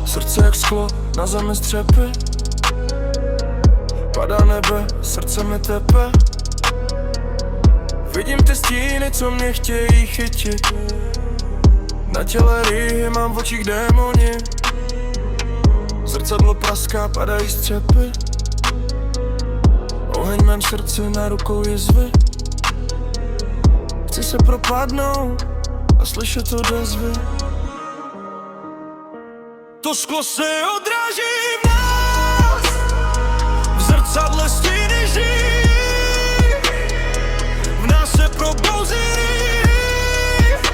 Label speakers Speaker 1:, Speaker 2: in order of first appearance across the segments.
Speaker 1: Srdce jak sklo, na zemi střepy. Padá nebe, srdce mi tepe. Vidím ty stíny, co mě chtějí chytit. Na těle rýhy, mám v očích démoni. Zrcadlo praská, padají střepy. Oheň v mém srdci, na rukou jizvy. Chci se propadnout a slyšet odezvy. To sklo se odráží v nás, v zrcadle stíny žijí. V nás se probouzí rýv,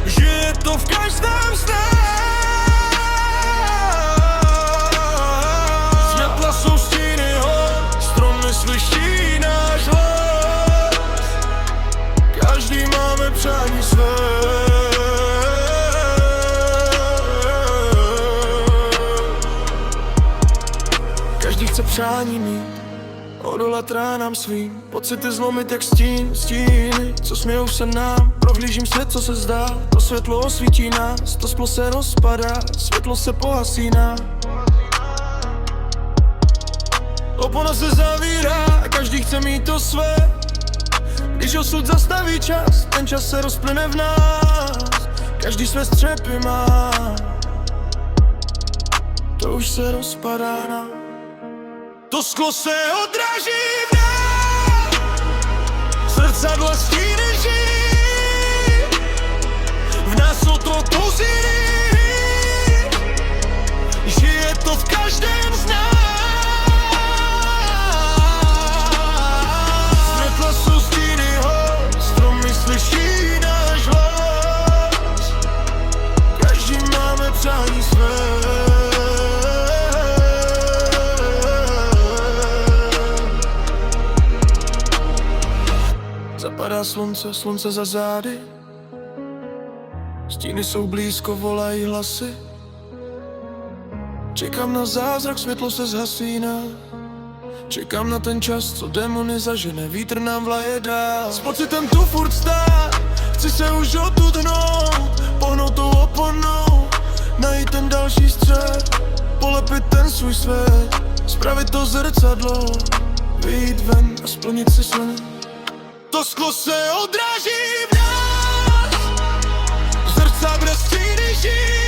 Speaker 1: žije to v každém z nás. Světla jsou stíny hor, stromy slyší náš hlas. Každý máme přání své. Každý chce přání mít, odolat ránám svým. Pocity zlomit jak stíny, co smějou se nám. Prohlížím svět, co se zdá, to světlo osvítí nás. To sklo se rozpadá, světlo se pohasíná. Opona se zavírá a každý chce mít to své. Když osud zastaví čas, ten čas se rozplyne v nás. Každý své střepy má, to už se rozpadá nám. To sklo se odráží v nás, zrcadlo stíny žijí. V nás jsou to pouziny, žije to v každém z nás. Světla jsou stíny hor, stromy slyší náš hlas. Každý máme přání své. Zapadá slunce, slunce za zády. Stíny jsou blízko, volají hlasy. Čekám na zázrak, světlo se zhasíná. Čekám na ten čas, co démony zažene, vítr nám vlaje dál. S pocitem tu furt stát, chci se už odtud hnout. Pohnout tou oponou, najít ten další střed. Polepit ten svůj svět, spravit to zrcadlo. Vyjít ven a splnit si sny. To sklo se odráží v nás, v zrcadle stíny žijí.